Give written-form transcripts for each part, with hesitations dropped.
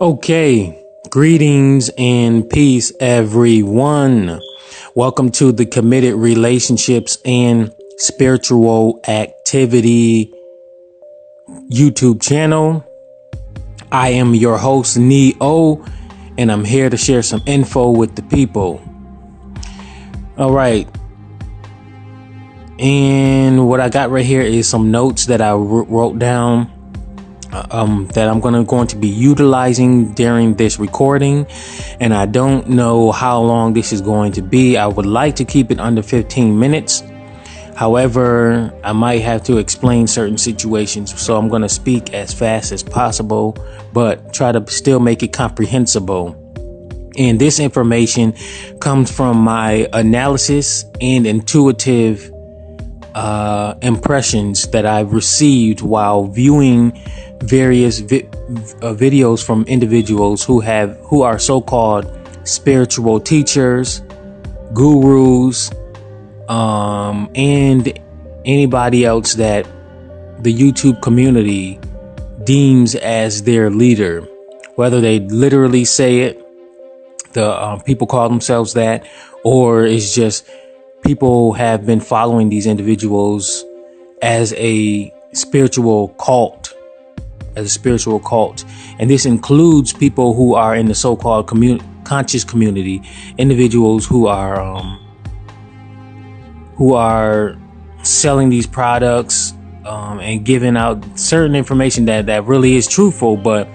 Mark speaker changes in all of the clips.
Speaker 1: Okay, greetings and peace, everyone. Welcome to the Committed Relationships and Spiritual Activity YouTube channel. I am your host, Neo, and I'm here to share some info with the people. All right. And what I got right here is some notes that I wrote down that I'm going to be utilizing during this recording. And I don't know how long this is going to be. I would like to keep it under 15 minutes. However, I might have to explain certain situations. So I'm going to speak as fast as possible, but try to still make it comprehensible. And this information comes from my analysis and intuitive impressions that I've received while viewing various videos from individuals who are so-called spiritual teachers, gurus, and anybody else that the YouTube community deems as their leader. Whether they literally say it, the people call themselves that, or it's just people have been following these individuals as a spiritual cult. And this includes people who are in the so-called conscious community, individuals who are selling these products and giving out certain information that really is truthful, but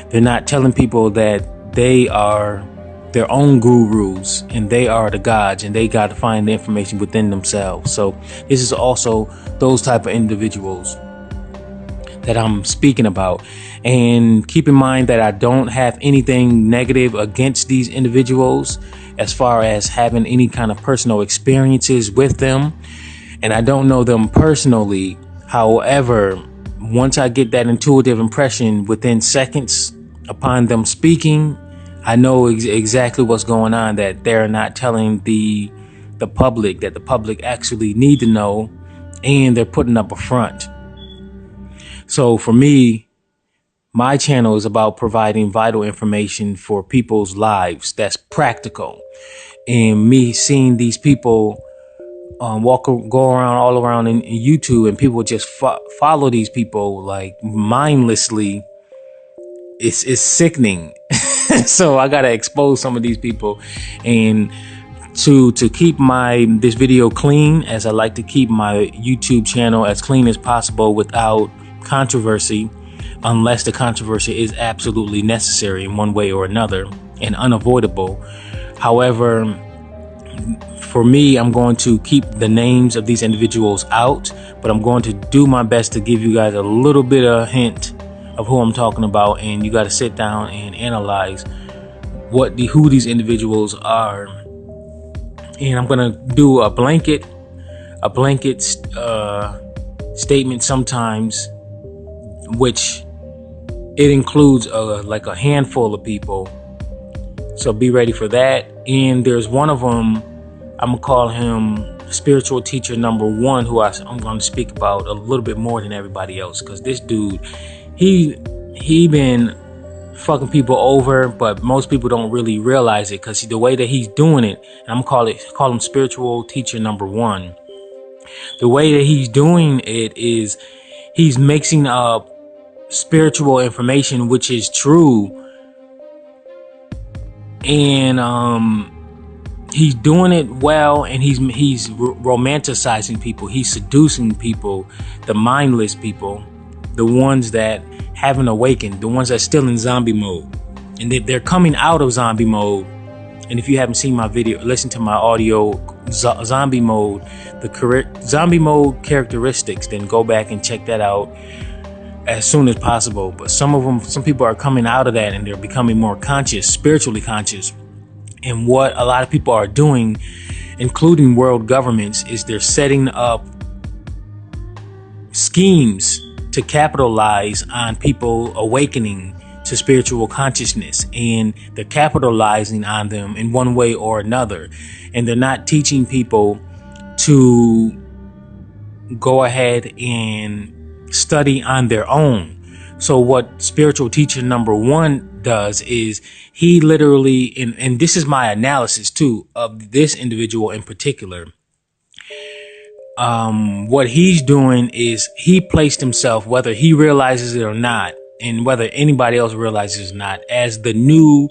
Speaker 1: they're not telling people that they are their own gurus and they are the gods and they got to find the information within themselves. So this is also those type of individuals that I'm speaking about. And keep in mind that I don't have anything negative against these individuals as far as having any kind of personal experiences with them. And I don't know them personally. However, once I get that intuitive impression within seconds upon them speaking, I know exactly what's going on, that they're not telling the public that the public actually need to know, and they're putting up a front. So for me, my channel is about providing vital information for people's lives that's practical. And me seeing these people go around all around in YouTube, and people just follow these people like mindlessly, it's sickening. So I gotta expose some of these people, and to keep this video clean, as I like to keep my YouTube channel as clean as possible without controversy, unless the controversy is absolutely necessary in one way or another and unavoidable. However, for me, I'm going to keep the names of these individuals out, but I'm going to do my best to give you guys a little bit of hint of who I'm talking about, and you got to sit down and analyze who these individuals are. And I'm gonna do a blanket statement sometimes, which it includes like a handful of people. So be ready for that. And there's one of them, I'm gonna call him spiritual teacher number 1, who I'm going to speak about a little bit more than everybody else, because this dude, he been fucking people over, but most people don't really realize it, because the way that he's doing it, and I'm call him spiritual teacher number 1. The way that he's doing it is he's mixing up spiritual information, which is true, and he's doing it well, and he's romanticizing people, he's seducing people, the mindless people, the ones that haven't awakened, the ones that's still in zombie mode, and they're coming out of zombie mode. And if you haven't seen my video, listen to my audio, zombie mode, the correct zombie mode characteristics, then go back and check that out as soon as possible. But some people are coming out of that, and they're becoming more conscious, spiritually conscious. And what a lot of people are doing, including world governments, is they're setting up schemes to capitalize on people awakening to spiritual consciousness, and they're capitalizing on them in one way or another. And they're not teaching people to go ahead and study on their own. So what spiritual teacher number one does is he literally, and this is my analysis too of this individual in particular. What he's doing is he placed himself, whether he realizes it or not, and whether anybody else realizes it or not, as the new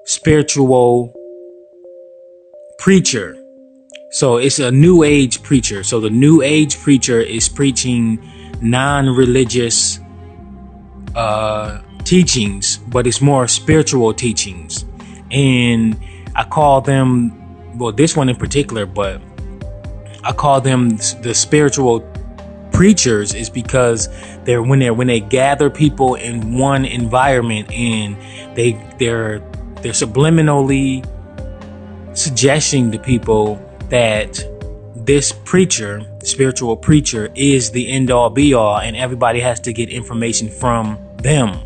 Speaker 1: spiritual preacher. So it's a new age preacher. So the new age preacher is preaching non-religious teachings, but it's more spiritual teachings. And I call them, well, this one in particular, but I call them the spiritual preachers, is because when they gather people in one environment and they're subliminally suggesting to people that this preacher, spiritual preacher, is the end all be all, and everybody has to get information from them.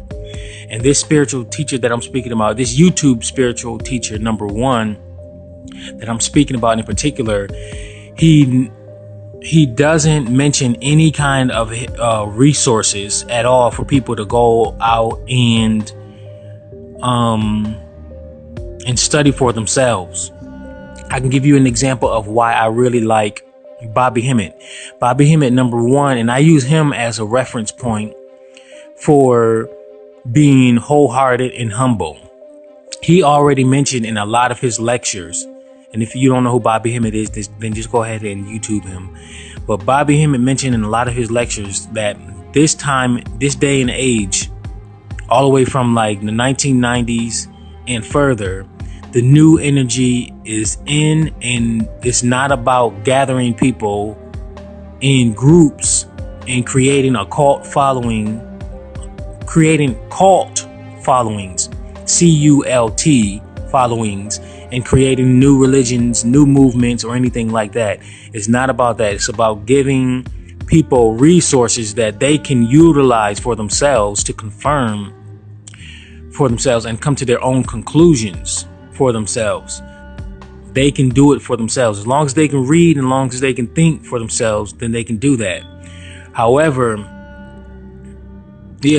Speaker 1: And this spiritual teacher that I'm speaking about, this YouTube spiritual teacher number one that I'm speaking about in particular, he doesn't mention any kind of resources at all for people to go out and study for themselves. I can give you an example of why I really like Bobby Hemmett. Bobby Hemmett, number one, and I use him as a reference point for being wholehearted and humble. He already mentioned in a lot of his lectures, and if you don't know who Bobby Hemmett is, then just go ahead and YouTube him. But Bobby Hemmett mentioned in a lot of his lectures that this day and age, all the way from like the 1990s and further, the new energy is in, and it's not about gathering people in groups and creating a cult following, creating cult followings, CULT followings, and creating new religions, new movements, or anything like that. It's not about that. It's about giving people resources that they can utilize for themselves to confirm for themselves and come to their own conclusions for themselves. They can do it for themselves. As long as they can read and as long as they can think for themselves, then they can do that. However,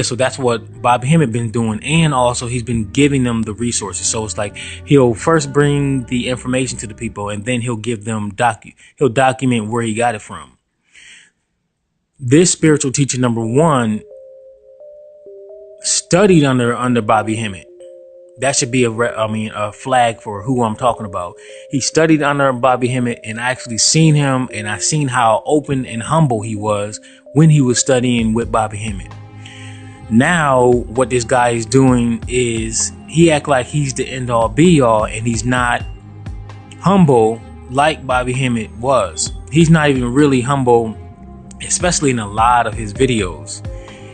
Speaker 1: so that's what Bob Hemmett been doing, and also he's been giving them the resources. So it's like he'll first bring the information to the people, and then he'll give them he'll document where he got it from. This spiritual teacher number one studied under Bobby Hemmett. That should be a flag for who I'm talking about. He studied under Bobby Hemmett, and I actually seen him, and I seen how open and humble he was when he was studying with Bobby Hemmett. Now, what this guy is doing is he act like he's the end all be all, and he's not humble like Bobby Hemmett was. He's not even really humble, especially in a lot of his videos.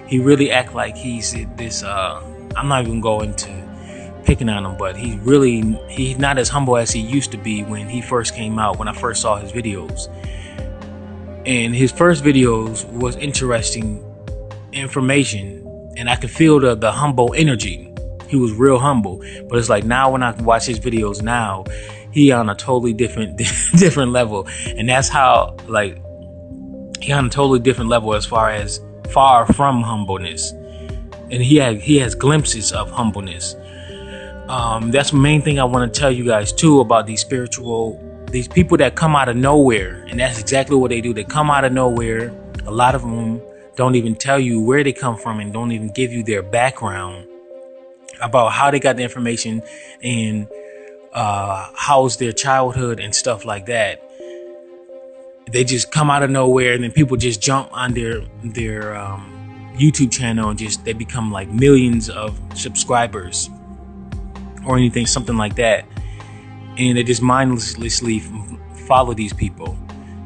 Speaker 1: He really act like he's this, I'm not even going to picking on him, but he's not as humble as he used to be when he first came out, when I first saw his videos. And his first videos was interesting information, and I could feel the humble energy. He was real humble. But it's like now when I watch his videos now, he on a totally different level. And that's how, like, he on a totally different level as far from humbleness. And he has glimpses of humbleness. That's the main thing I want to tell you guys too about these people that come out of nowhere. And that's exactly what they do. They come out of nowhere. A lot of them don't even tell you where they come from and don't even give you their background about how they got the information and how's their childhood and stuff like that. They just come out of nowhere, and then people just jump on their YouTube channel and they become like millions of subscribers or anything, something like that. And they just mindlessly follow these people.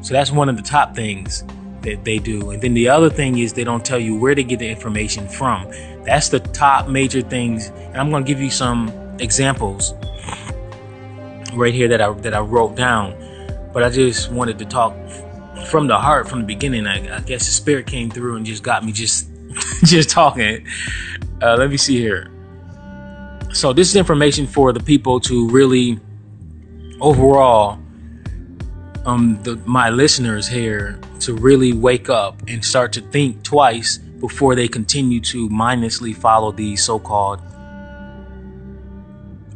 Speaker 1: So that's one of the top things that they do. And then the other thing is they don't tell you where they get the information from. That's the top major things. And I'm going to give you some examples right here that I wrote down. But I just wanted to talk from the heart, from the beginning. I guess the spirit came through and just got me just talking. Let me see here. So this is information for the people to really overall, my listeners here, to really wake up and start to think twice before they continue to mindlessly follow these so-called,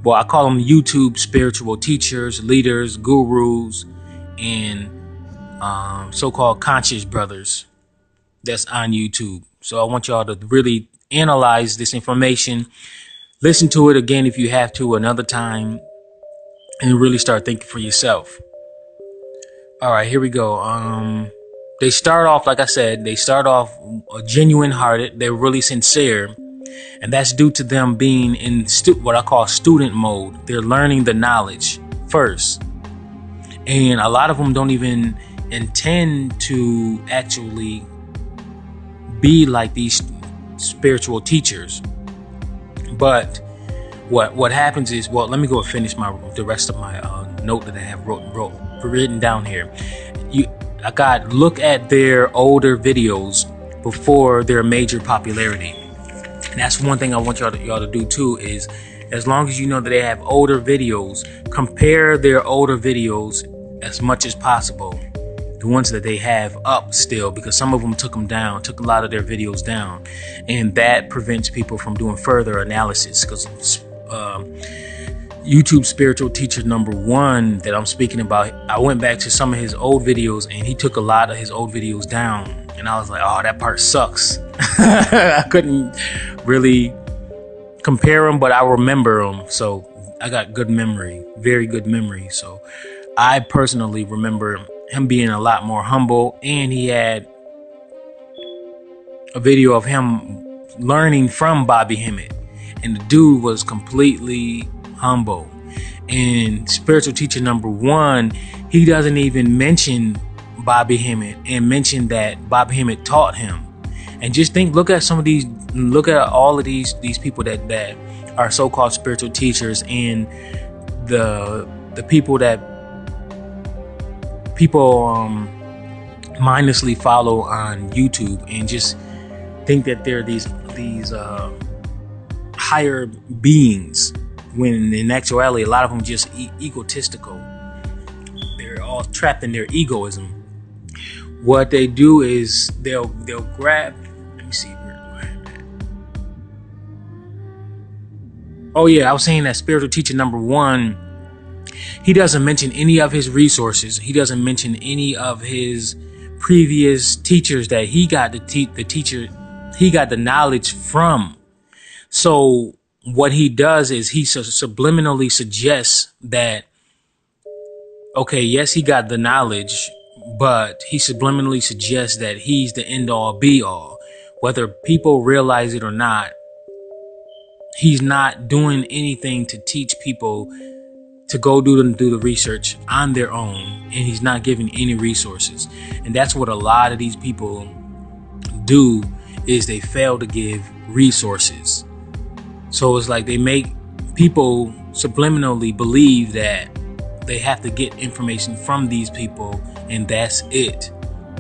Speaker 1: well, I call them YouTube spiritual teachers, leaders, gurus, and so-called conscious brothers that's on YouTube. So I want y'all to really analyze this information, listen to it again if you have to another time, and really start thinking for yourself. All right, here we go. They start off, like I said, they start off genuine hearted. They're really sincere. And that's due to them being in what I call student mode. They're learning the knowledge first. And a lot of them don't even intend to actually be like these spiritual teachers. But what happens is, well, let me go and finish the rest of my note that I have written down here. Look at their older videos before their major popularity. And that's one thing I want y'all to do too, is as long as you know that they have older videos, compare their older videos as much as possible. The ones that they have up still, because some of them took a lot of their videos down. And that prevents people from doing further analysis, because YouTube spiritual teacher number 1 that I'm speaking about, I went back to some of his old videos and he took a lot of his old videos down. And I was like, oh, that part sucks. I couldn't really compare them, but I remember them. So I got good memory, very good memory. So I personally remember him being a lot more humble, and he had a video of him learning from Bobby Hemmett, and the dude was completely humble. And spiritual teacher number 1, he doesn't even mention Bobby Hemmett and mention that Bobby Hemmett taught him. And just look at all of these people that are so-called spiritual teachers, and the people that people mindlessly follow on YouTube, and just think that they're these higher beings, when in actuality a lot of them just egotistical. They're all trapped in their egoism. What they do is they'll grab, let me see, where do I have that? Oh yeah, I was saying that spiritual teacher number 1, he doesn't mention any of his resources. He doesn't mention any of his previous teachers that he got he got the knowledge from. So what he does is he subliminally suggests that, okay, yes, he got the knowledge, but he subliminally suggests that he's the end all be all. Whether people realize it or not, he's not doing anything to teach people to go do the research on their own, and he's not giving any resources. And that's what a lot of these people do, is they fail to give resources. So it's like they make people subliminally believe that they have to get information from these people, and that's it,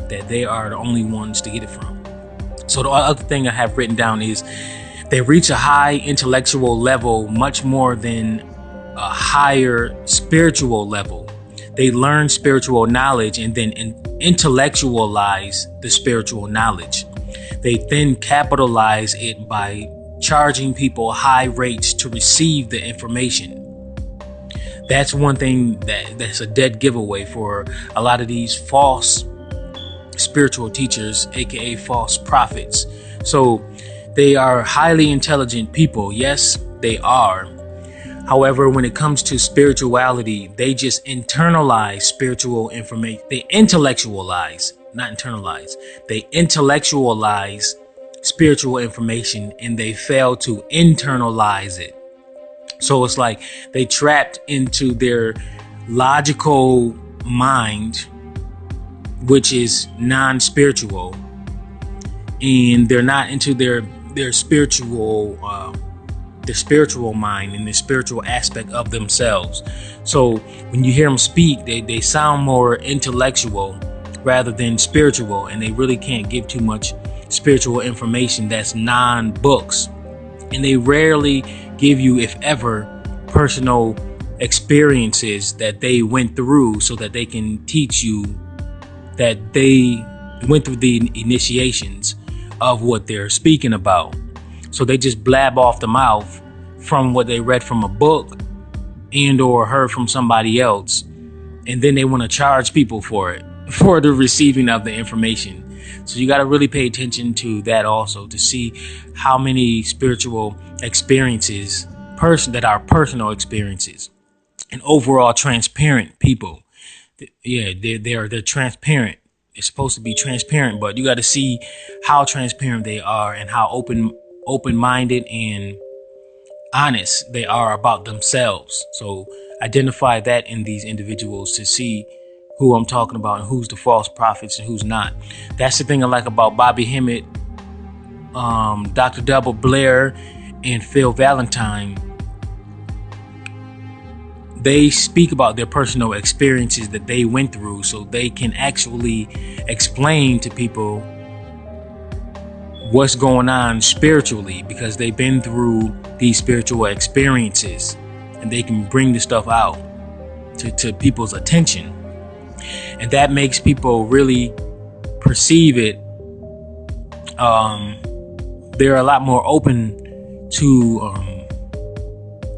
Speaker 1: that they are the only ones to get it from. So the other thing I have written down is they reach a high intellectual level much more than a higher spiritual level. They learn spiritual knowledge and then intellectualize the spiritual knowledge. They then capitalize it by charging people high rates to receive the information. That's one thing that's a dead giveaway for a lot of these false spiritual teachers, aka false prophets. So they are highly intelligent people. Yes, they are. However, when it comes to spirituality, they just internalize spiritual information. They intellectualize, not internalize. They intellectualize spiritual information, and they fail to internalize it. So it's like they trapped into their logical mind, which is non-spiritual, and they're not into their spiritual mind and the spiritual aspect of themselves. So when you hear them speak, they sound more intellectual rather than spiritual, and they really can't give too much spiritual information that's non-books. And they rarely give you, if ever, personal experiences that they went through, so that they can teach you that they went through the initiations of what they're speaking about. So they just blab off the mouth from what they read from a book and or heard from somebody else. And then they want to charge people for it, for the receiving of the information. So you got to really pay attention to that also, to see how many spiritual experiences that are personal experiences and overall transparent people. Yeah, they're transparent. They're supposed to be transparent, but you got to see how transparent they are and how open-minded and honest they are about themselves. So identify that in these individuals to see who I'm talking about and who's the false prophets and who's not. That's the thing I like about Bobby Hemmett, Dr. Double Blair, and Phil Valentine. They speak about their personal experiences that they went through so they can actually explain to people what's going on spiritually, because they've been through these spiritual experiences and they can bring the stuff out to people's attention. And that makes people really perceive it. They're a lot more open to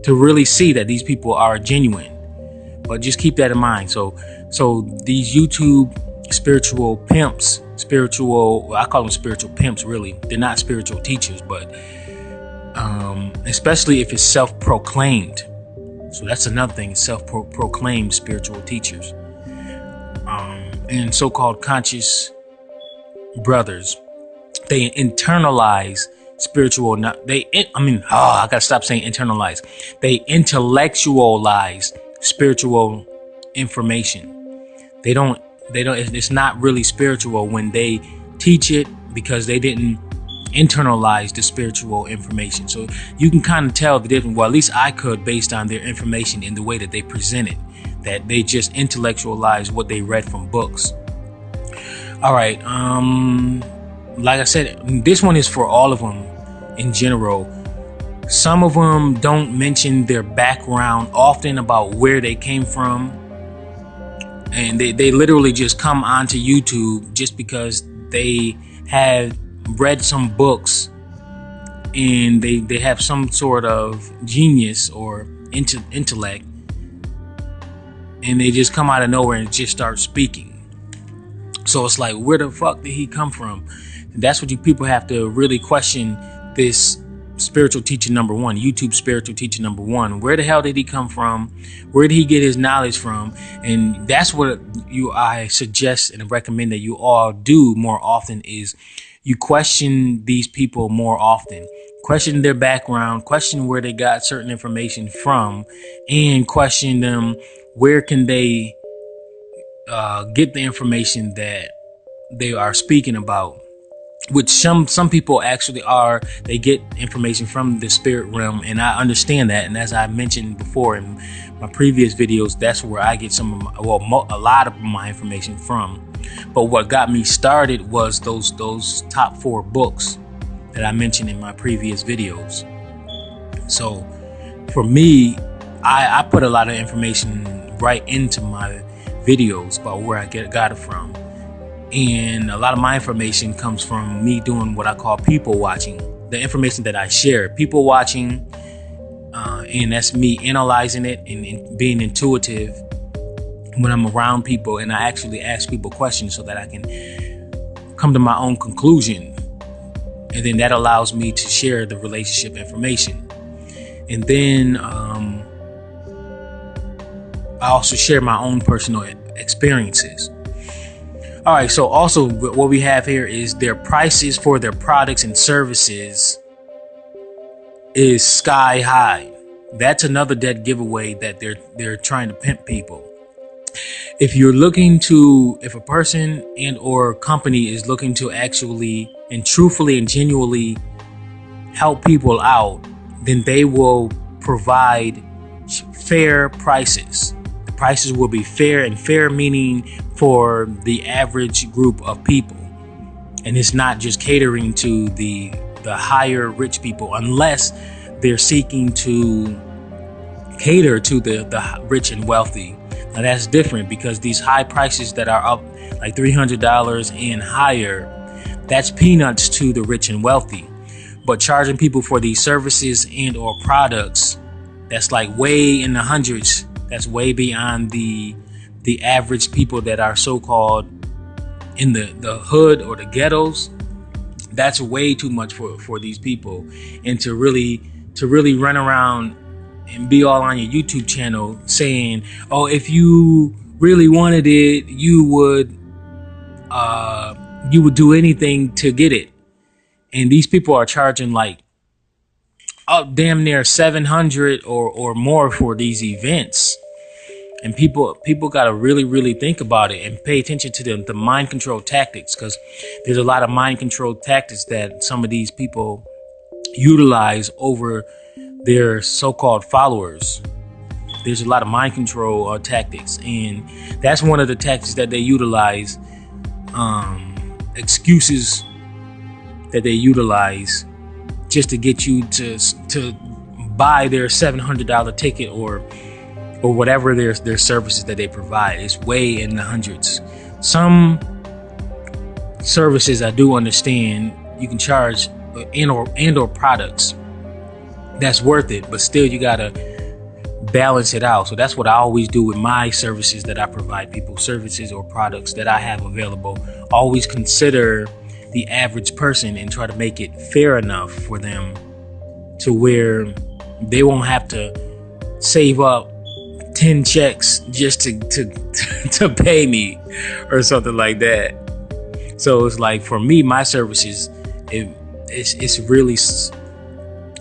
Speaker 1: really see that these people are genuine. But just keep that in mind. So these YouTube spiritual pimps, I call them spiritual pimps, really. They're not spiritual teachers, but especially if it's self-proclaimed. So that's another thing, self-proclaimed spiritual teachers. And so-called conscious brothers, they internalize spiritual. I gotta stop saying internalize. They intellectualize spiritual information. They don't. It's not really spiritual when they teach it, because they didn't internalize the spiritual information. So you can kind of tell the difference. Well, at least I could, based on their information in the way that they present it, that they just intellectualize what they read from books. All right. Like I said, this one is for all of them in general. Some of them don't mention their background often about where they came from. And they literally just come onto YouTube just because they have read some books and they have some sort of genius or intellect, and they just come out of nowhere and just start speaking. So it's like, where the fuck did he come from? And that's what you people have to really question. This spiritual teacher number one, YouTube spiritual teacher number one, where the hell did he come from? Where did he get his knowledge from? And that's what I suggest and recommend that you all do more often, is you question these people more often. Question their background, question where they got certain information from, and question them, where can they get the information that they are speaking about. Which some people actually are. They get information from the spirit realm, and I understand that. And as I mentioned before in my previous videos, that's where I get a lot of my information from. But what got me started was those top 4 books that I mentioned in my previous videos. So for me, I put a lot of information right into my videos about where I got it from. And a lot of my information comes from me doing what I call people watching. The information that I share, people watching, and that's me analyzing it and being intuitive when I'm around people, and I actually ask people questions so that I can come to my own conclusion. And then that allows me to share the relationship information. And then I also share my own personal experiences. All right, so also what we have here is their prices for their products and services is sky high. That's another dead giveaway that they're trying to pimp people. If a person and or company is looking to actually and truthfully and genuinely help people out, then they will provide fair prices. The prices will be fair, and fair meaning for the average group of people. And it's not just catering to the higher rich people, unless they're seeking to cater to the rich and wealthy. Now that's different, because these high prices that are up like $300 and higher, That's peanuts to the rich and wealthy. But charging people for these services and or products, that's like way in the hundreds. That's way beyond the average people that are so-called in the hood or the ghettos. That's way too much for these people. And to really run around and be all on your YouTube channel saying, oh, if you really wanted it, you would do anything to get it. And these people are charging like damn near 700 or more for these events. And people got to really think about it and pay attention to the mind control tactics, because there's a lot of mind control tactics that some of these people utilize over their so-called followers. There's a lot of mind control tactics, and that's one of the tactics that they utilize. Excuses that they utilize just to get you to buy their $700 ticket or whatever their services that they provide. Is way in the hundreds. Some services I do understand you can charge and or products that's worth it, but still you gotta balance it out. So that's what I always do with my services that I provide people, services or products that I have available. Always consider the average person and try to make it fair enough for them to where they won't have to save up 10 checks just to pay me or something like that. So it's like, for me, my services, it's really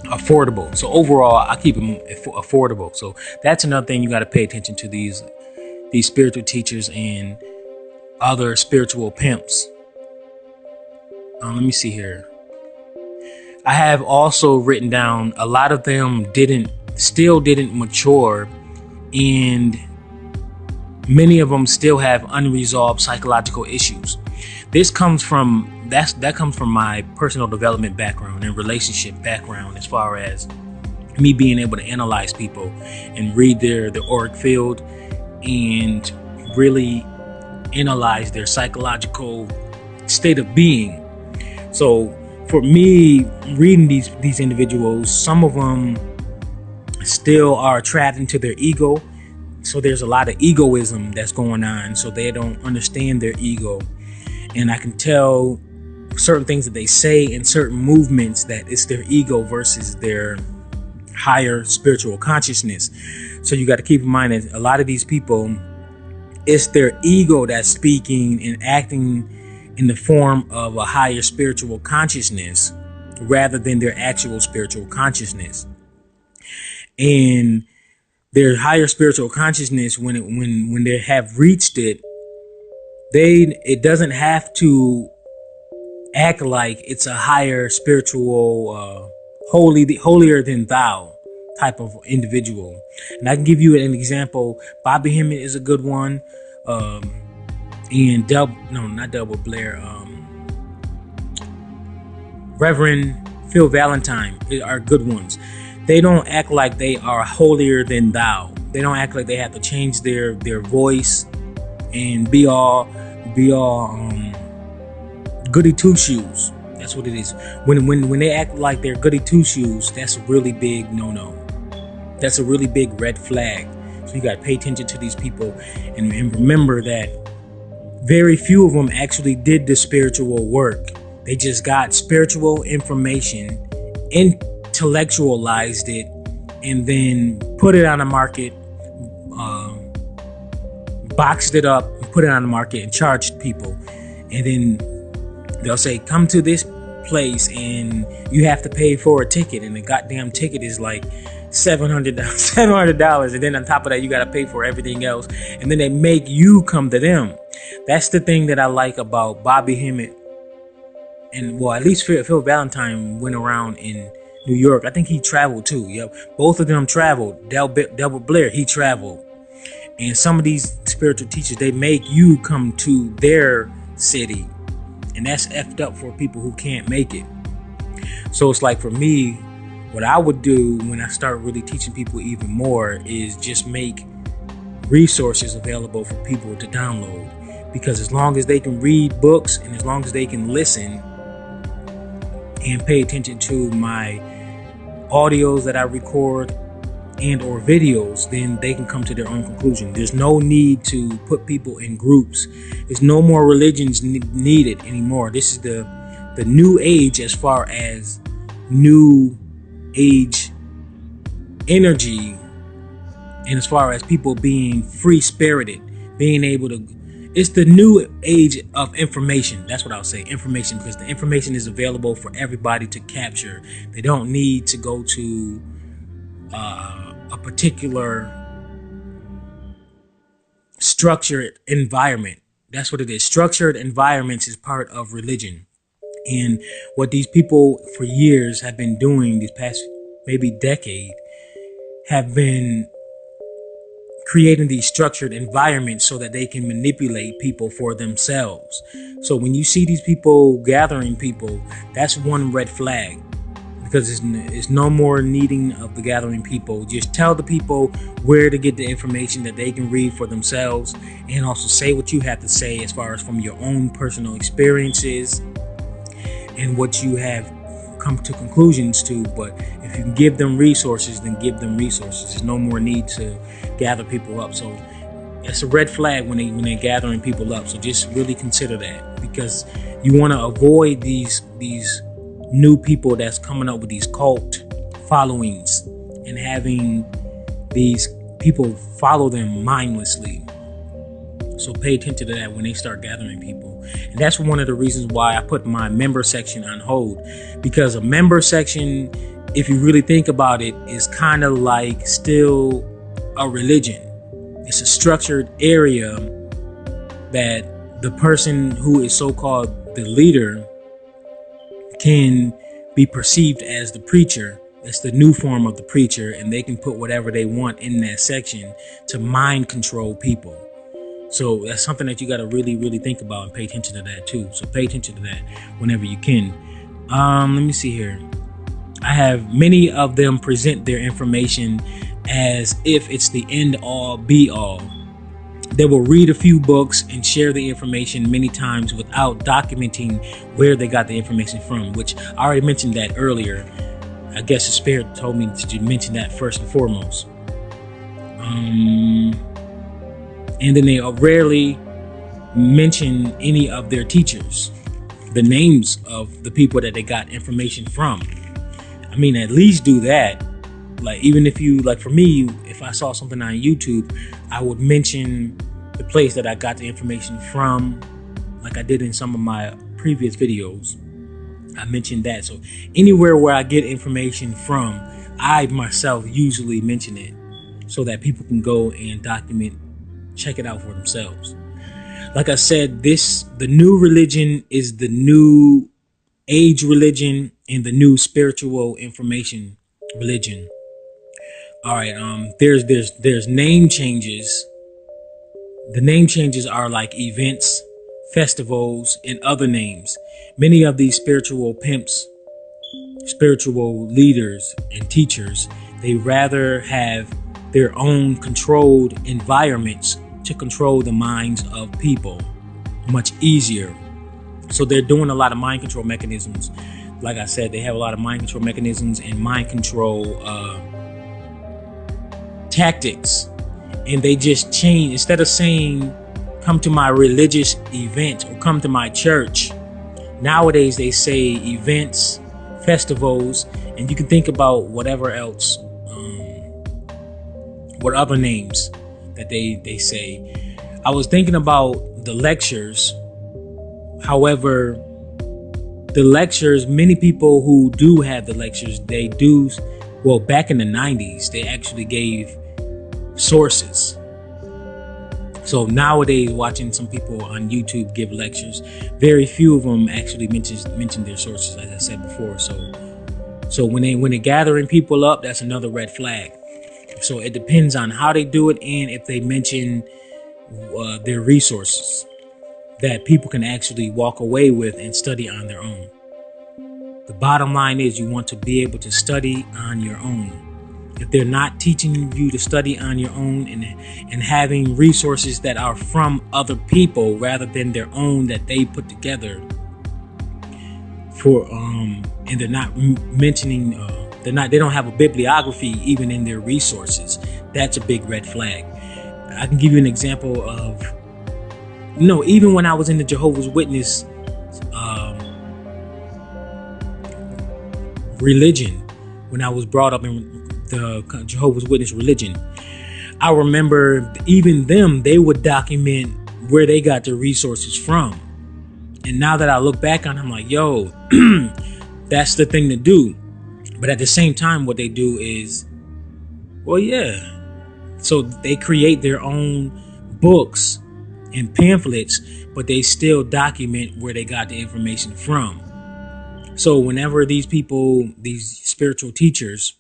Speaker 1: affordable. So overall, I keep them affordable. So that's another thing you got to pay attention to, these spiritual teachers and other spiritual pimps. Let me see here. I have also written down a lot of them still didn't mature, and many of them still have unresolved psychological issues. This comes from my personal development background and relationship background, as far as me being able to analyze people and read their auric field and really analyze their psychological state of being. So for me, reading these individuals, some of them still are trapped into their ego. So there's a lot of egoism that's going on. So they don't understand their ego. And I can tell certain things that they say and certain movements that it's their ego versus their higher spiritual consciousness. So you got to keep in mind that a lot of these people, it's their ego that's speaking and acting in the form of a higher spiritual consciousness rather than their actual spiritual consciousness. And their higher spiritual consciousness, when they have reached it, it doesn't have to act like it's a higher spiritual, holier than thou type of individual. And I can give you an example. Bobby Hemmett is a good one. And Reverend Phil Valentine are good ones. They don't act like they are holier than thou. They don't act like they have to change their voice and be all goody two shoes. That's what it is. When they act like they're goody two shoes, that's a really big no. That's a really big red flag. So you got to pay attention to these people and remember that very few of them actually did the spiritual work. They just got spiritual information, intellectualized it, and then put it on the market, boxed it up, and put it on the market and charged people. And then they'll say, come to this place and you have to pay for a ticket. And the goddamn ticket is like $700. And then on top of that, you got to pay for everything else. And then they make you come to them. That's the thing that I like about Bobby Hemmett. And well, at least Phil Valentine went around in New York. I think he traveled too. Yep. Both of them traveled. Delbert Blair, he traveled. And some of these spiritual teachers, they make you come to their city. And that's effed up for people who can't make it. So it's like, for me, what I would do when I start really teaching people even more is just make resources available for people to download. Because as long as they can read books and as long as they can listen and pay attention to my audios that I record and or videos, then they can come to their own conclusion. There's no need to put people in groups. There's no more religions needed anymore. This is the new age as far as new age energy, and as far as people being free spirited, being able to, it's the new age of information. That's what I'll say, information, because the information is available for everybody to capture. They don't need to go to a particular structured environment. That's what it is. Structured environments is part of religion. And what these people for years have been doing, these past maybe decade, have been creating these structured environments so that they can manipulate people for themselves. So when you see these people gathering people, that's one red flag, because it's no more needing of the gathering people. Just tell the people where to get the information that they can read for themselves, and also say what you have to say as far as from your own personal experiences and what you have come to conclusions to. But if you can give them resources, then give them resources. There's no more need to gather people up. So it's a red flag when they're gathering people up. So just really consider that, because you want to avoid these new people that's coming up with these cult followings and having these people follow them mindlessly. So pay attention to that when they start gathering people. And that's one of the reasons why I put my member section on hold, because a member section, if you really think about it, is kind of like still a religion. It's a structured area that the person who is so-called the leader can be perceived as the preacher. It's the new form of the preacher, and they can put whatever they want in that section to mind control people. So that's something that you got to really, really think about and pay attention to that too. So pay attention to that whenever you can. Let me see here. I have many of them present their information as if it's the end all be all. They will read a few books and share the information many times without documenting where they got the information from, which I already mentioned that earlier. I guess the spirit told me to mention that first and foremost. And then they rarely mention any of their teachers, the names of the people that they got information from. I mean, at least do that. Like, even if you, like for me, if I saw something on YouTube, I would mention the place that I got the information from, like I did in some of my previous videos. I mentioned that. So anywhere where I get information from, I myself usually mention it so that people can go and document, check it out for themselves. Like I said, the new religion is the new age religion and the new spiritual information religion. All right, there's name changes. The name changes are like events, festivals, and other names. Many of these spiritual pimps, spiritual leaders, and teachers, they rather have their own controlled environments to control the minds of people much easier. So they're doing a lot of mind control mechanisms. Like I said, they have a lot of mind control mechanisms and mind control tactics. And they just change. Instead of saying, come to my religious event or come to my church, nowadays they say events, festivals, and you can think about whatever else, what other names that they say. I was thinking about the lectures. However, the lectures, many people who do have the lectures, they do, well, back in the 90s, they actually gave sources. So nowadays, watching some people on YouTube give lectures, very few of them actually mention their sources, as I said before. So when they're gathering people up, that's another red flag. So it depends on how they do it and if they mention their resources that people can actually walk away with and study on their own. The bottom line is you want to be able to study on your own. If they're not teaching you to study on your own and having resources that are from other people rather than their own that they put together for and they're not mentioning they don't have a bibliography even in their resources. That's a big red flag. I can give you an example of, even when I was in the Jehovah's Witness religion, when I was brought up in the Jehovah's Witness religion, I remember even them, they would document where they got their resources from. And now that I look back on it, I'm like, yo, that's the thing to do. But at the same time, what they do is, so they create their own books and pamphlets, but they still document where they got the information from. So whenever these people, these spiritual teachers,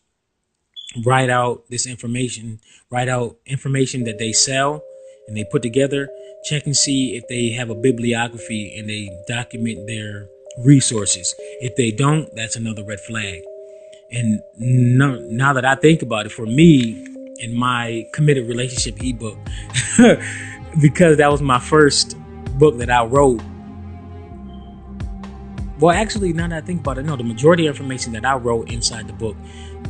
Speaker 1: write out information that they sell and they put together, check and see if they have a bibliography and they document their resources. If they don't, that's another red flag. And now that I think about it, for me, in my committed relationship ebook, because that was my first book that I wrote. Well, actually, now that I think about it, no, the majority of information that I wrote inside the book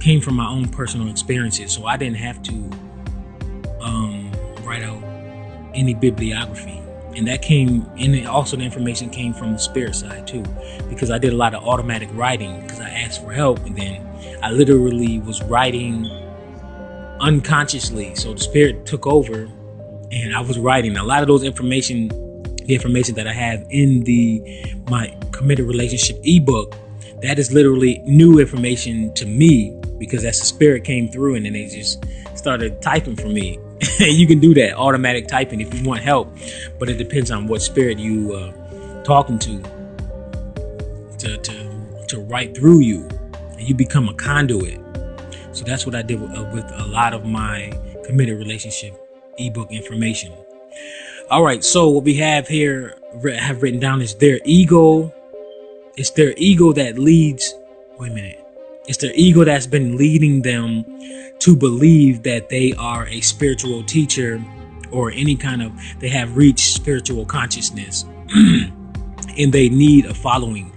Speaker 1: came from my own personal experiences. So I didn't have to write out any bibliography. And that came, and also the information came from the spirit side too, because I did a lot of automatic writing because I asked for help, and then I literally was writing unconsciously. So the spirit took over and I was writing a lot of the information that I have in my committed relationship ebook. That is literally new information to me, because as the spirit came through and then they just started typing for me. You can do that, automatic typing, if you want help, but it depends on what spirit you talking to write through you, and you become a conduit. So that's what I did with a lot of my committed relationship ebook information. All right, so what we have here, have written down, is their ego. It's their ego that leads. Wait a minute. It's their ego that's been leading them to believe that they are a spiritual teacher or they have reached spiritual consciousness and they need a following.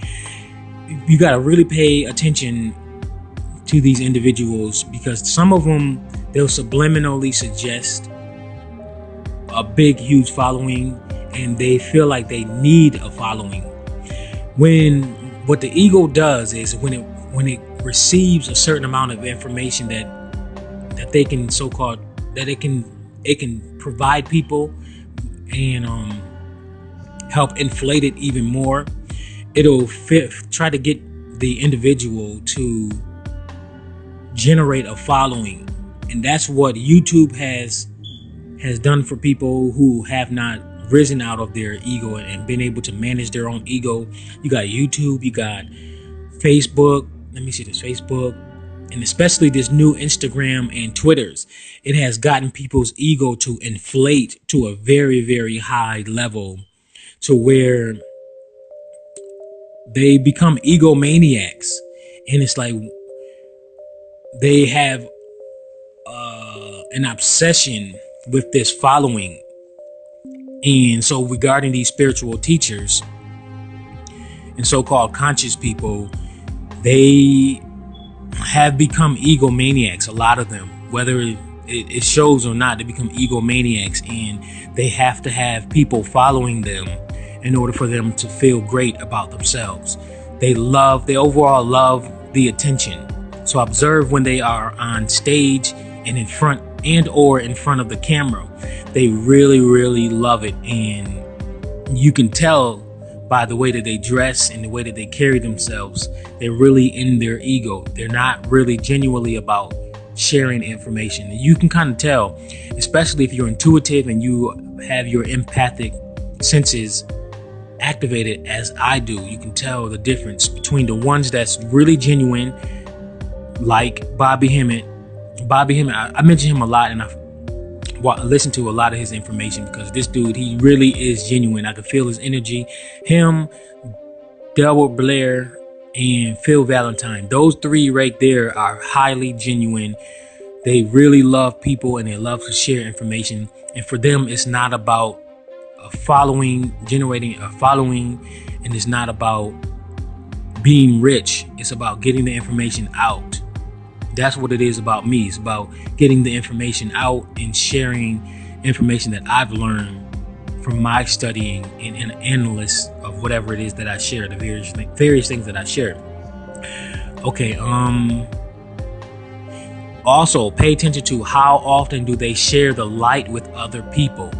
Speaker 1: You got to really pay attention to these individuals, because some of them, they'll subliminally suggest a big, huge following, and they feel like they need a following. What the ego does is when it receives a certain amount of information that they can it can provide people and help inflate it even more, it'll try to get the individual to generate a following. And that's what YouTube has done for people who have not risen out of their ego and been able to manage their own ego. You got YouTube, you got Facebook. Let me see this Facebook, and especially this new Instagram and Twitters. It has gotten people's ego to inflate to a very, very high level, to where they become egomaniacs. And it's like they have an obsession with this following. And so regarding these spiritual teachers and so-called conscious people, they have become egomaniacs. A lot of them, whether it shows or not, they become egomaniacs, and they have to have people following them in order for them to feel great about themselves. They overall love the attention. So observe when they are on stage and in front of the camera. They really, really love it. And you can tell by the way that they dress and the way that they carry themselves, they're really in their ego. They're not really genuinely about sharing information. And you can kind of tell, especially if you're intuitive and you have your empathic senses activated as I do. You can tell the difference between the ones that's really genuine, like Bobby Hemmett. I mention him a lot, and I listen to a lot of his information, because this dude, he really is genuine. I can feel his energy. Him, Delbert Blair, and Phil Valentine, those three right there are highly genuine. They really love people and they love to share information. And for them, it's not about generating a following, and it's not about being rich. It's about getting the information out. That's what it is about me. It's about getting the information out and sharing information that I've learned from my studying and analysis of whatever it is that I share, the various things that I share. Okay, also pay attention to how often do they share the light with other people.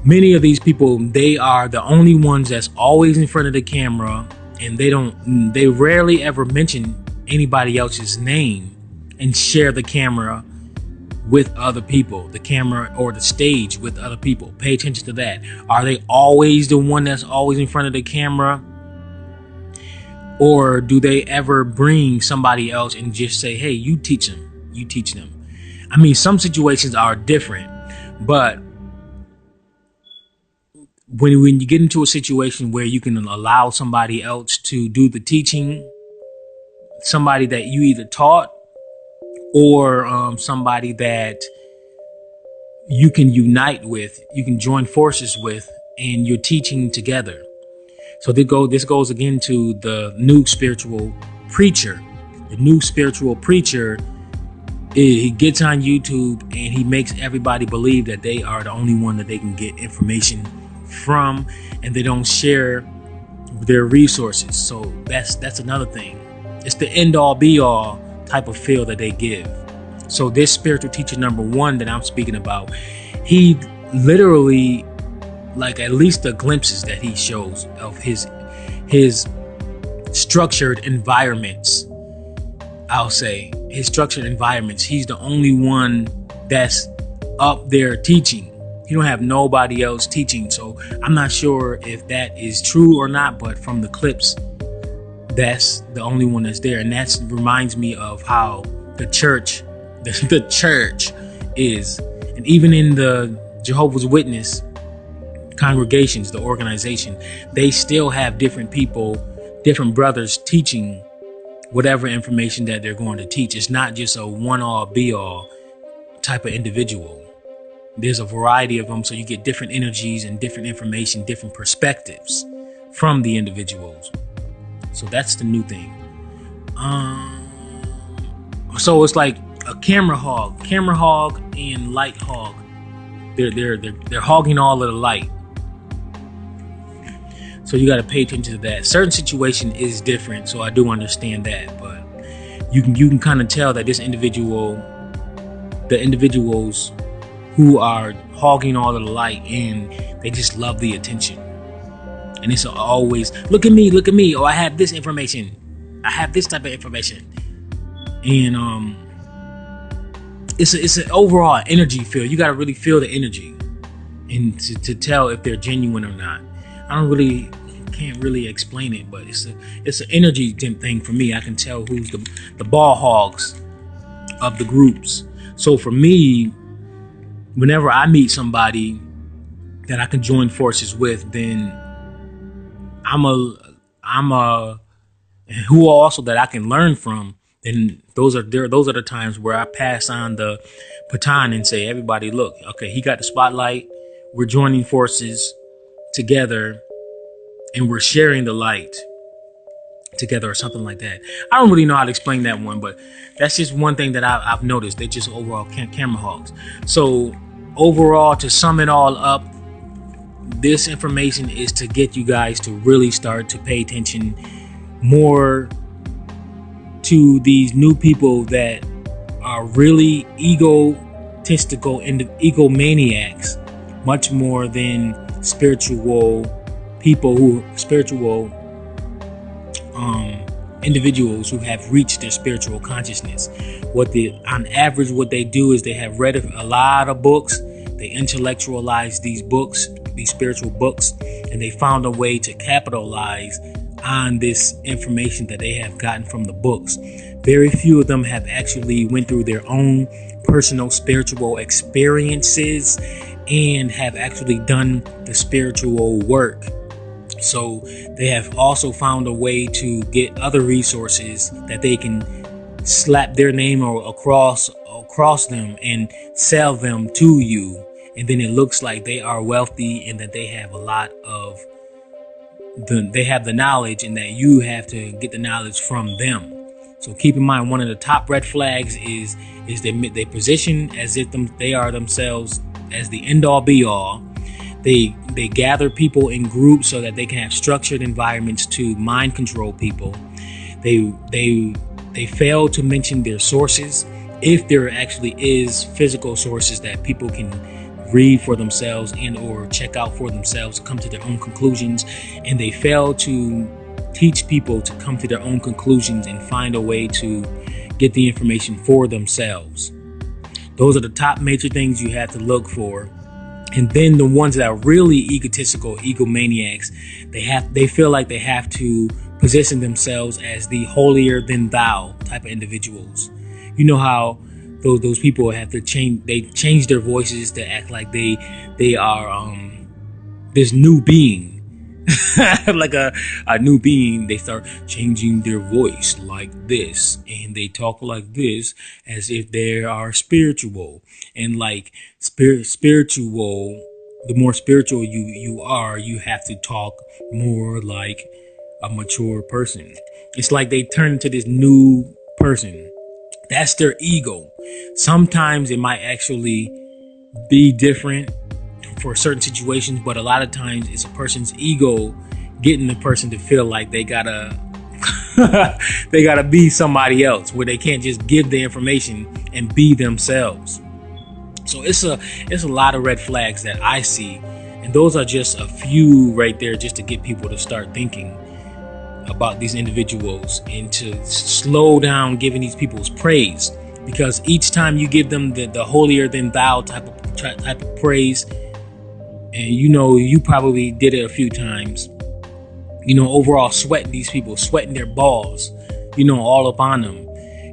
Speaker 1: Many of these people, they are the only ones that's always in front of the camera, and they rarely ever mention anybody else's name and share the camera with other people, the camera or the stage with other people. Pay attention to that. Are they always the one that's always in front of the camera? Or do they ever bring somebody else and just say, hey, you teach them, you teach them? I mean, some situations are different, but when you get into a situation where you can allow somebody else to do the teaching, somebody that you either taught or somebody that you can unite with, you can join forces with, and you're teaching together. So this goes again to the new spiritual preacher. The new spiritual preacher, he gets on YouTube and he makes everybody believe that they are the only one that they can get information from, and they don't share their resources. So that's another thing. It's the end all be all type of feel that they give. So this spiritual teacher number one that I'm speaking about, he literally, like, at least the glimpses that he shows of his structured environments, I'll say his structured environments, he's the only one that's up there teaching. You don't have nobody else teaching. So I'm not sure if that is true or not, but from the clips, that's the only one that's there. And that reminds me of how the church is. And even in the Jehovah's Witness congregations, the organization, they still have different people, different brothers teaching whatever information that they're going to teach. It's not just a one-all be-all type of individual. There's a variety of them, so you get different energies and different information, different perspectives from the individuals. So that's the new thing. So it's like a camera hog and light hog. They're hogging all of the light. So you got to pay attention to that. Certain situation is different, so I do understand that, but you can kind of tell that the individuals who are hogging all of the light, and they just love the attention. And it's always, look at me, or I have this information, I have this type of information. And it's an overall energy feel. You got to really feel the energy and to tell if they're genuine or not. Can't really explain it, but it's an energy thing for me. I can tell who's the ball hogs of the groups. So for me, whenever I meet somebody that I can join forces with, then who also that I can learn from, then those are the times where I pass on the baton and say, everybody, look, okay, he got the spotlight, we're joining forces together and we're sharing the light together, or something like that. I don't really know how to explain that one, but that's just one thing that I've noticed. They're just overall camera hogs. So overall, to sum it all up, this information is to get you guys to really start to pay attention more to these new people that are really egotistical and egomaniacs, much more than spiritual individuals who have reached their spiritual consciousness. On average, what they do is they have read a lot of books, they intellectualize these books, these spiritual books, and they found a way to capitalize on this information that they have gotten from the books. Very few of them have actually went through their own personal spiritual experiences and have actually done the spiritual work. So they have also found a way to get other resources that they can slap their name or across them and sell them to you. And then it looks like they are wealthy and that they have a lot of they have the knowledge, and that you have to get the knowledge from them. So keep in mind, one of the top red flags is they position as if they are themselves as the end all be all. They gather people in groups so that they can have structured environments to mind control people. They fail to mention their sources, if there actually is physical sources that people can read for themselves and or check out for themselves to come to their own conclusions. And they fail to teach people to come to their own conclusions and find a way to get the information for themselves. Those are the top major things you have to look for. And then the ones that are really egotistical, egomaniacs, they feel like they have to position themselves as the holier than thou type of individuals. You know how those people have to change their voices to act like they are this new being. Like a new being. They start changing their voice like this, and they talk like this as if they are spiritual. And like spiritual, the more spiritual you are, you have to talk more like a mature person. It's like they turn into this new person. That's their ego. Sometimes it might actually be different for certain situations, but a lot of times it's a person's ego getting the person to feel like they gotta they gotta be somebody else, where they can't just give the information and be themselves. So it's a lot of red flags that I see, and those are just a few right there, just to get people to start thinking about these individuals and to slow down giving these people's praise, because each time you give them the holier than thou type of praise, and you probably did it a few times, overall sweating these people, sweating their balls, all up on them.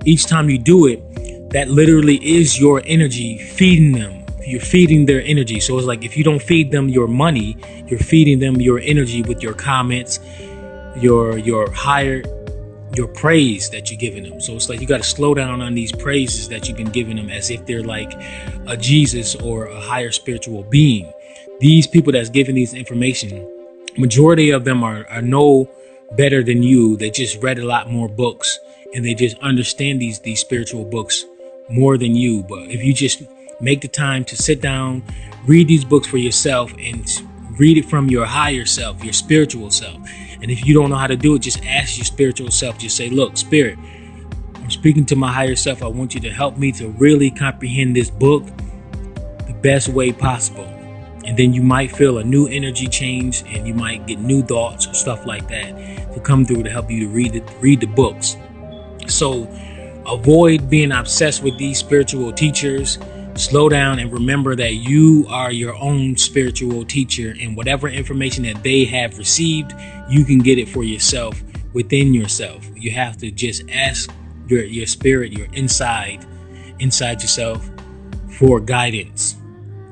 Speaker 1: Each time you do it, that literally is your energy feeding them. You're feeding their energy. So it's like, if you don't feed them your money, you're feeding them your energy with your comments, your praise that you're giving them. So it's like, you got to slow down on these praises that you've been giving them as if they're like a Jesus or a higher spiritual being. These people that's giving these information, majority of them are no better than you. They just read a lot more books, and they just understand these spiritual books more than you. But if you just make the time to sit down, read these books for yourself, and read it from your higher self, your spiritual self. And if you don't know how to do it, just ask your spiritual self. Just say, look, Spirit, I'm speaking to my higher self. I want you to help me to really comprehend this book the best way possible. And then you might feel a new energy change, and you might get new thoughts or stuff like that to come through to help you to read the books. So avoid being obsessed with these spiritual teachers. Slow down and remember that you are your own spiritual teacher, and whatever information that they have received, you can get it for yourself within yourself. You have to just ask your spirit, your inside yourself, for guidance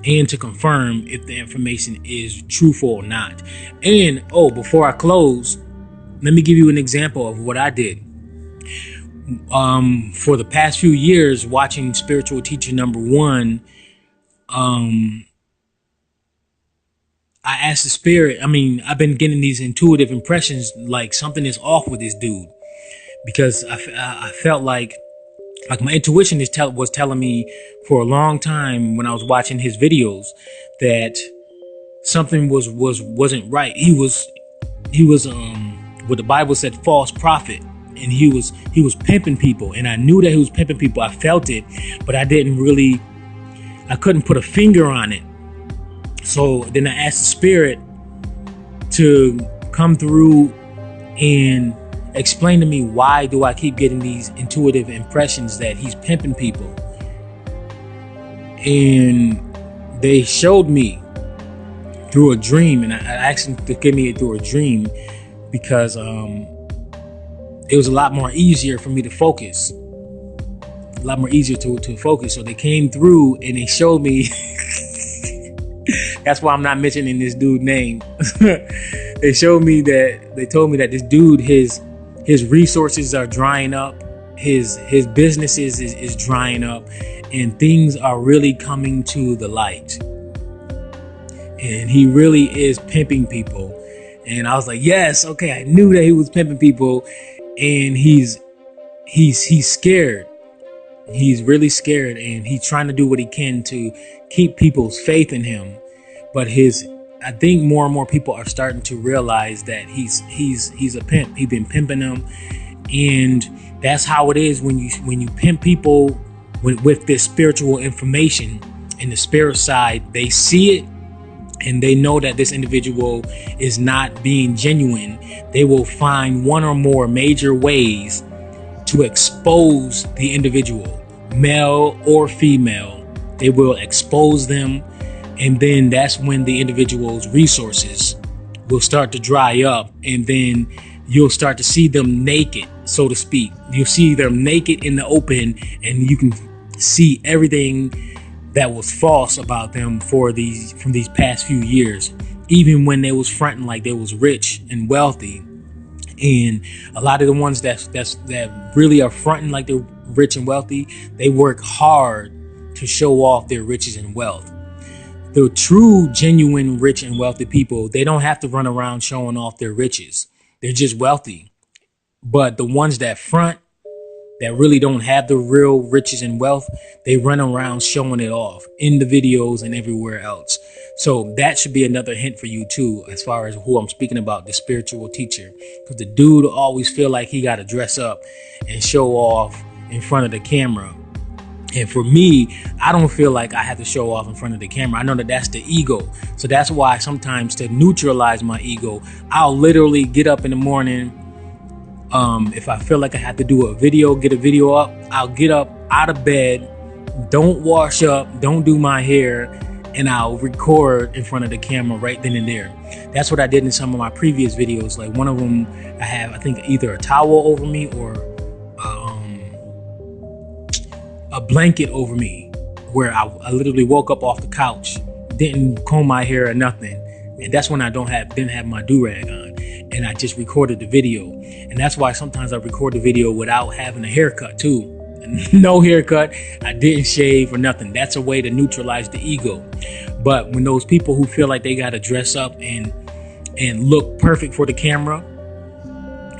Speaker 1: and to confirm if the information is truthful or not. And before I close, let me give you an example of what I did. For the past few years, watching spiritual teacher number 1, I asked the spirit, I've been getting these intuitive impressions like something is off with this dude, because I felt like my intuition was telling me for a long time when I was watching his videos that something wasn't right. He was what the Bible said, false prophet. And he was pimping people, and I knew that he was pimping people. I felt it, but I couldn't put a finger on it. So then I asked the spirit to come through and explain to me, why do I keep getting these intuitive impressions that he's pimping people? And they showed me through a dream, and I asked him to give me it through a dream, because it was a lot more easier for me to focus. A lot more easier to focus. So they came through and they showed me. That's why I'm not mentioning this dude's name. They told me that this dude, his resources are drying up. His businesses is drying up, and things are really coming to the light. And he really is pimping people. And I was like, yes, okay, I knew that he was pimping people, and he's scared. He's really scared, and he's trying to do what he can to keep people's faith in him. But I think more and more people are starting to realize that he's a pimp. He's been pimping them, and that's how it is when you pimp people with this spiritual information and the spirit side. They see it, and they know that this individual is not being genuine. They will find one or more major ways to expose the individual, male or female. They will expose them, and then that's when the individual's resources will start to dry up, and then you'll start to see them naked, so to speak. You'll see them naked in the open, and you can see everything that was false about them from these past few years, even when they was fronting like they was rich and wealthy. And a lot of the ones that really are fronting like they're rich and wealthy, they work hard to show off their riches and wealth. The true, genuine, rich and wealthy people, they don't have to run around showing off their riches. They're just wealthy. But the ones that front, that really don't have the real riches and wealth, they run around showing it off in the videos and everywhere else. So that should be another hint for you too, as far as who I'm speaking about, the spiritual teacher. Because the dude always feel like he got to dress up and show off in front of the camera. And for me, I don't feel like I have to show off in front of the camera. I know that that's the ego. So that's why sometimes, to neutralize my ego, I'll literally get up in the morning. If I feel like I have to do get a video up, I'll get up out of bed, don't wash up, don't do my hair, and I'll record in front of the camera right then and there. That's what I did in some of my previous videos. Like one of them, I have, I think, either a towel over me or a blanket over me, where I literally woke up off the couch, didn't comb my hair or nothing. And that's when I didn't have my do-rag on. And I just recorded the video. And that's why sometimes I record the video without having a haircut too. No haircut. I didn't shave or nothing. That's a way to neutralize the ego. But when those people who feel like they got to dress up and look perfect for the camera,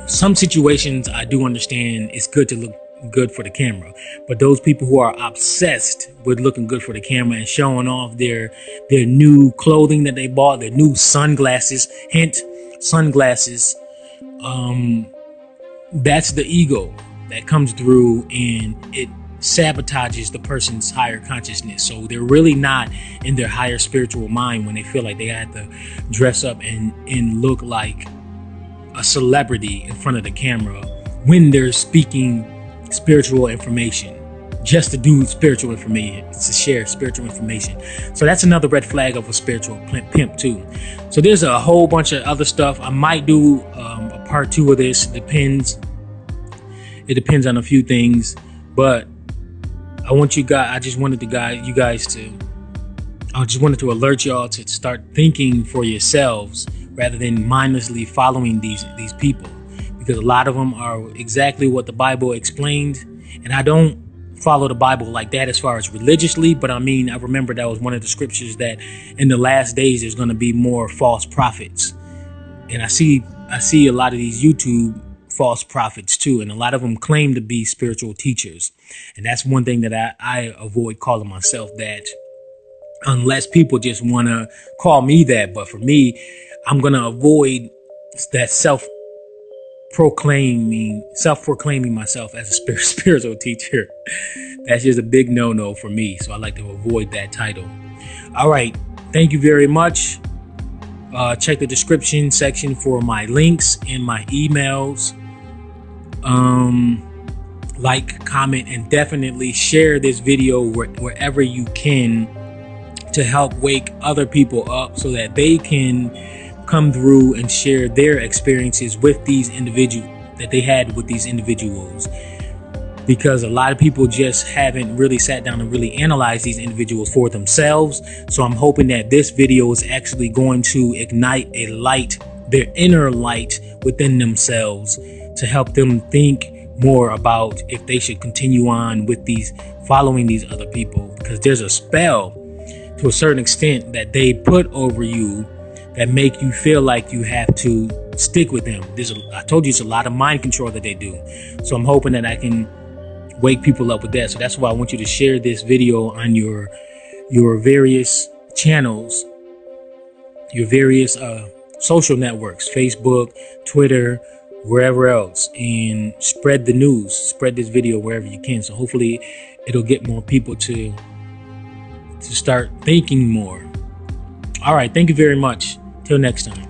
Speaker 1: some situations I do understand it's good to look good for the camera. But those people who are obsessed with looking good for the camera and showing off their new clothing that they bought, their new sunglasses, hint, sunglasses, that's the ego that comes through, and it sabotages the person's higher consciousness. So they're really not in their higher spiritual mind when they feel like they have to dress up and look like a celebrity in front of the camera when they're speaking spiritual information, just to do spiritual information, to share spiritual information. So that's another red flag of a spiritual pimp too. So there's a whole bunch of other stuff. I might do a part 2 of this. It depends on a few things, but I just wanted to alert y'all to start thinking for yourselves rather than mindlessly following these people, because a lot of them are exactly what the Bible explained. And I don't follow the Bible like that as far as religiously, but I mean, I remember that was one of the scriptures that in the last days there's going to be more false prophets. And I see a lot of these YouTube false prophets too, and a lot of them claim to be spiritual teachers. And that's one thing that I avoid calling myself that, unless people just want to call me that. But for me, I'm going to avoid that self-proclaiming myself as a spiritual teacher. That's just a big no-no for me. So I like to avoid that title. All right. Thank you very much. Check the description section for my links and my emails. Like, comment, and definitely share this video wherever you can to help wake other people up so that they can come through and share their experiences with these individuals that they had with these individuals. Because a lot of people just haven't really sat down and really analyzed these individuals for themselves. So I'm hoping that this video is actually going to ignite a light, their inner light within themselves, to help them think more about if they should continue on with following these other people. Because there's a spell to a certain extent that they put over you that make you feel like you have to stick with them. I told you it's a lot of mind control that they do. So I'm hoping that I can wake people up with that. So that's why I want you to share this video on your various channels, your various social networks, Facebook, Twitter, wherever else, and spread the news, spread this video wherever you can. So hopefully it'll get more people to start thinking more. All right, thank you very much. Till next time.